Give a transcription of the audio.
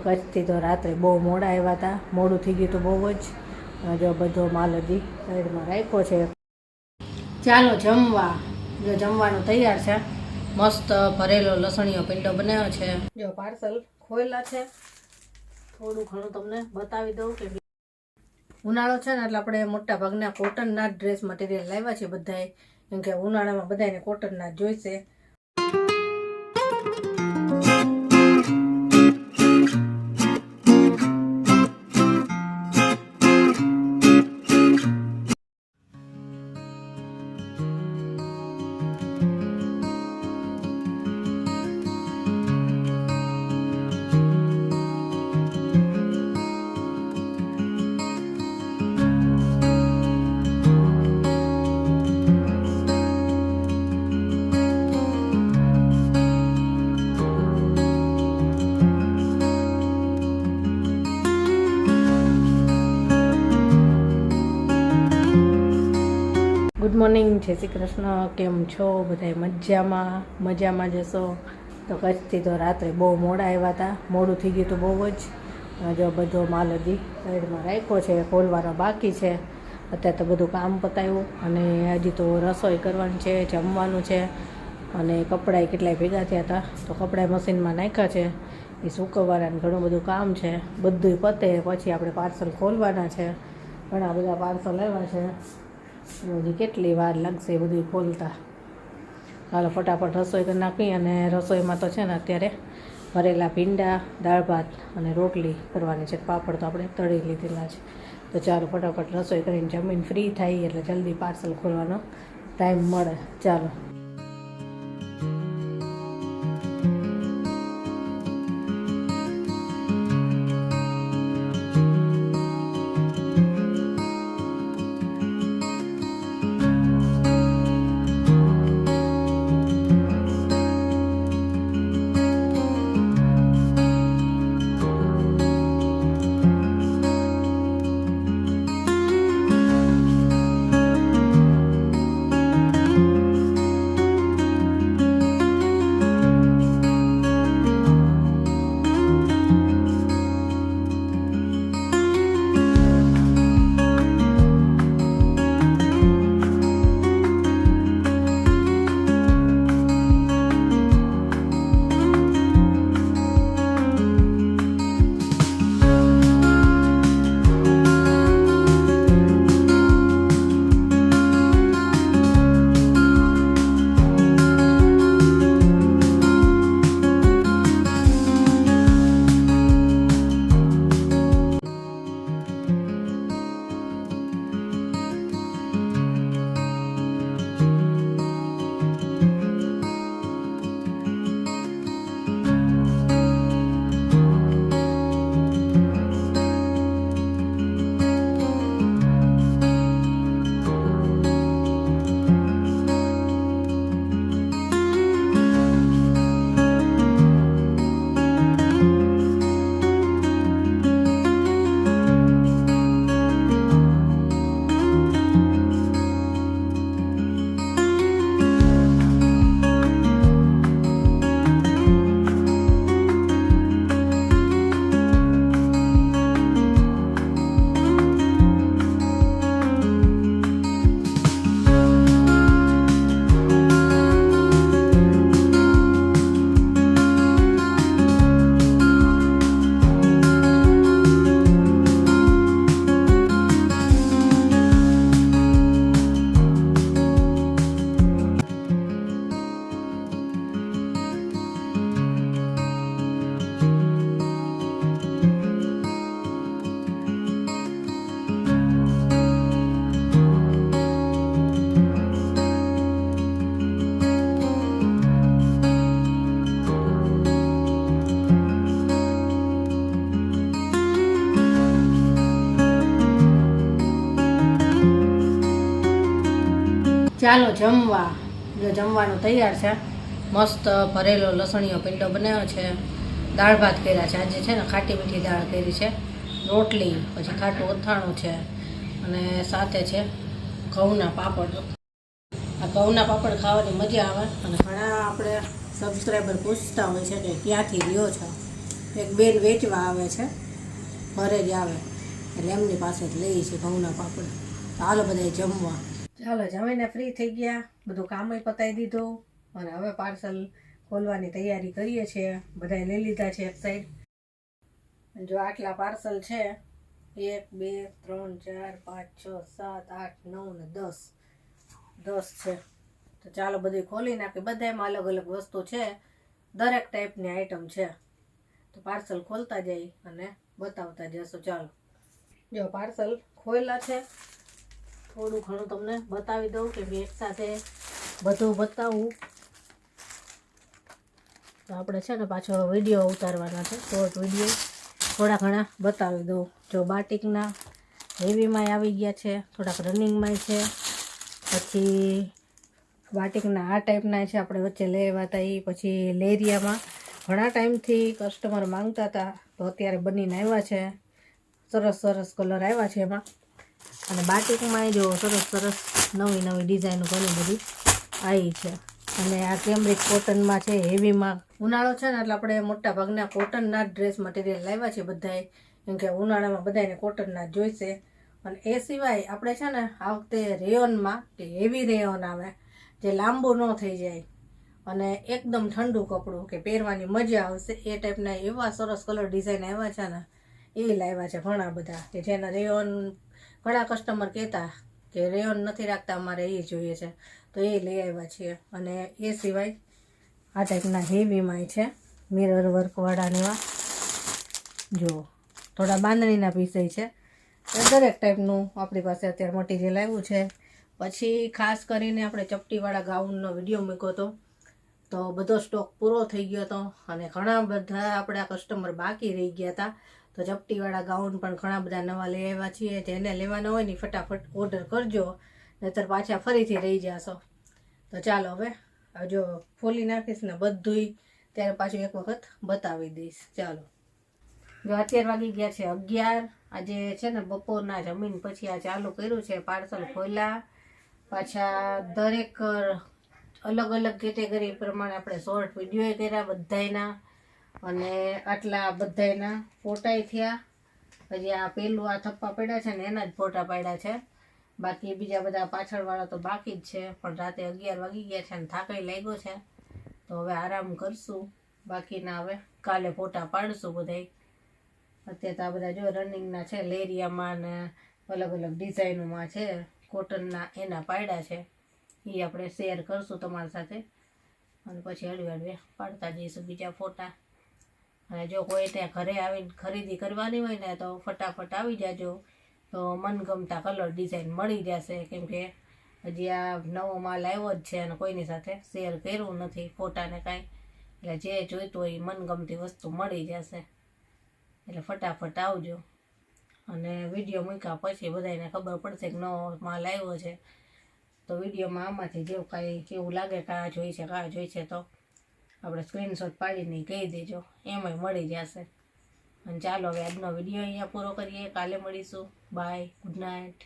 કચ્છથી તો રાત્રે બહુ મોડા આવ્યા હતા, મોડું થઈ ગયું તો બહુ જ. જો બધો માલ હજી સાઈડમાં રાખ્યો છે. ચાલો જમવા. જો જમવાનું તૈયાર છે. મસ્ત ભરેલો લસણીયો પીંડો બનાવ્યો છે. જો પાર્સલ ખોલેલા છે. થોડું ઘણું તમને બતાવી દઉં કે ઉનાળો છે ને એટલે આપણે મોટા ભાગના કોટનના ડ્રેસ મટીરિયલ લાવ્યા છે બધાએ, કેમ કે ઉનાળામાં બધાને કોટનના જોઈશે. ગુડ મોર્નિંગ, જય શ્રી કૃષ્ણ. કેમ છો બધા? મજામાં જશો. તો કચ્છથી તો રાત્રે બહુ મોડા આવ્યા હતા, મોડું થઈ ગયું તો બહુ જ. જો બધો માલ હજી સાઈડમાં રાખ્યો છે, ખોલવાનો બાકી છે. અત્યારે તો બધું કામ પતાવ્યું અને હજી તો રસોઈ કરવાની છે, જમવાનું છે અને કપડાં કેટલાય ભેગા થયા હતા તો કપડાં મશીનમાં નાખ્યા છે. એ સૂકવવાના ઘણું બધું કામ છે. બધું પતે પછી આપણે પાર્સલ ખોલવાના છે. ઘણા બધા પાર્સલ આવ્યા છે. હજી કેટલી વાર લાગશે બધું ખોલતા. હાલો ફટાફટ રસોઈ કરી નાખી. અને રસોઈમાં તો છે ને અત્યારે ભરેલા ભીંડા, દાળ ભાત અને રોટલી કરવાની છે. પાપડ તો આપણે તળી લીધેલા છે. તો ચાલો ફટાફટ રસોઈ કરીને જમીન ફ્રી થાય એટલે જલ્દી પાર્સલ ખોલવાનો ટાઈમ મળે. ચાલો. ચાલો જમવા. જો જમવાનું તૈયાર છે. મસ્ત ભરેલો લસણીયો પીંડો બનાવ્યો છે. દાળ ભાત કર્યા છે. આજે છે ને ખાટી મીઠી દાળ કરી છે. રોટલી, પછી ખાટું અથાણું છે અને સાથે છે ઘઉંના પાપડ. આ ઘઉંના પાપડ ખાવાની મજા આવે. અને ઘણા આપણે સબસ્ક્રાઈબર પૂછતા હોય છે કે ક્યાંથી લ્યો છો, એક બેન વેચવા આવે છે, ઘરે જ આવે એટલે એમની પાસે જ લઈએ છીએ ઘઉંના પાપડ. તો હાલો બધા જમવા. ચાલો જમીને ફ્રી થઈ ગયા, બધું કામે પતાવી દીધું અને હવે પાર્સલ ખોલવાની તૈયારી કરીએ છીએ. બધાએ લઈ લીધા છે એક સાઈડ. જો આટલા પાર્સલ છે, 1 2 3 4 5 6 7 8 9 ને 10 છે. તો ચાલો બધું ખોલી નાખી. બધામાં અલગ અલગ વસ્તુ છે, દરેક ટાઈપની આઈટમ છે. તો પાર્સલ ખોલતા જઈ અને બતાવતા જશો. ચાલો જો પાર્સલ ખોલ્યા છે, થોડું ઘણું તમને બતાવી દઉં કે એક સાથે બધું બતાવું. તો આપણે છે ને પાછો વિડીયો ઉતારવાના છે, શોર્ટ વિડીયો થોડા ઘણા બતાવી દઉં. જો બાટિકના હેવીમાં આવી ગયા છે, થોડાક રનિંગમાં છે, પછી બાટિકના આ ટાઈપના છે આપણે વચ્ચે લેવા હતા એ, પછી લેરિયામાં ઘણા ટાઈમથી કસ્ટમર માંગતા હતા તો અત્યારે બનીને આવ્યા છે. સરસ સરસ કલર આવ્યા છે એમાં. અને બાટિકમાં જો સરસ સરસ નવી નવી ડિઝાઇનો ઘણી બધી આવી છે. અને આ કેમ્બ્રિક કોટનમાં છે, હેવીમાં. ઉનાળો છે ને એટલે આપણે મોટા ભાગના કોટનના ડ્રેસ મટીરિયલ લાવ્યા છે બધાએ, કેમ કે ઉનાળામાં બધાને કોટનના જ જોઈશે. અને એ સિવાય આપણે છે ને આ વખતે રેયોનમાં કે હેવી રેયોન આવે, જે લાંબુ ન થઈ જાય અને એકદમ ઠંડુ કપડું કે પહેરવાની મજા આવશે એ ટાઈપના એવા સરસ કલર ડિઝાઇન આવ્યા છે ને, એ લાવ્યા છે ઘણા બધા. કે જેના રેયોન ઘણા કસ્ટમર કહેતા કે રેયોન નથી રાખતા, અમારે એ જોઈએ છે, તો એ લઈ આવ્યા છીએ. અને એ સિવાય આ ટાઈપના હેવીમાં છે, મિરર વર્કવાળાને એવા. જુઓ થોડા બાંધણીના પીસે છે. એ દરેક ટાઈપનું આપણી પાસે અત્યારે મટીરિયલ આવ્યું છે. પછી ખાસ કરીને આપણે ચપટીવાળા ગાઉનનો વિડીયો મૂક્યો હતો, તો બધો સ્ટોક પૂરો થઈ ગયો હતો અને ઘણા બધા આપણા કસ્ટમર બાકી રહી ગયા હતા. તો ચપટીવાળા ગાઉન પણ ઘણા બધા નવા લઈ આવ્યા છીએ. જેને લેવાના હોય ને ફટાફટ ઓર્ડર કરજો, નહીતર પાછા ફરીથી રહી જશો. તો ચાલો હવે જો ખોલી નાખીશ ને બધુંય ત્યારે પાછું એક વખત બતાવી દઈશ. ચાલો જો અત્યારે વાગી ગયા છે 11. આજે છે ને બપોરના જમીન પછી આ ચાલુ કર્યું છે. પાર્સલ ખોલ્યા, પાછા દરેક અલગ અલગ કેટેગરી પ્રમાણે આપણે શોર્ટ વિડીયો કર્યા બધાયના, અને આટલા બધાયના ફોટાય થયા. પછી આ પેલું આ થપ્પા પડ્યા છે ને એના જ ફોટા પાડ્યા છે. બાકી બીજા બધા પાછળવાળા તો બાકી જ છે. પણ રાતે 11 વાગી ગયા છે અને થાકઈ લાગ્યો છે, તો હવે આરામ કરશું. બાકીના હવે કાલે ફોટા પાડશું બધાય. અત્યારે તો આ બધા જો રનિંગના છે, લેરિયામાં ને અલગ અલગ ડિઝાઇનોમાં છે, કોટનના એના પાડ્યા છે. એ આપણે શેર કરશું તમારી સાથે અને પછી હળવે હળવે પાડતા જઈશું બીજા ફોટા. અને જો કોઈ ત્યાં ઘરે આવીને ખરીદી કરવાની હોય ને તો ફટાફટ આવી જાજો, તો મનગમતા કલર ડિઝાઇન મળી જશે. કેમ કે હજી આ નવો માલ આવ્યો જ છે અને કોઈની સાથે શેર કર્યું નથી ફોટાને કાંઈ, એટલે જે જોઈતું હોય એ મનગમતી વસ્તુ મળી જશે. એટલે ફટાફટ આવજો. અને વિડીયો મૂક્યા પછી બધાને ખબર પડશે કે નવો માલ આવ્યો છે, તો વિડીયોમાં આમાંથી જેવું કાંઈ એવું લાગે કે આ જોઈ છે તો આપણે સ્ક્રીનશોટ પાડીને કહી દેજો, એમાંય મળી જશે. અને ચાલો હવે આજનો વિડીયો અહીંયા પૂરો કરીએ. કાલે મળીશું. Bye, good night.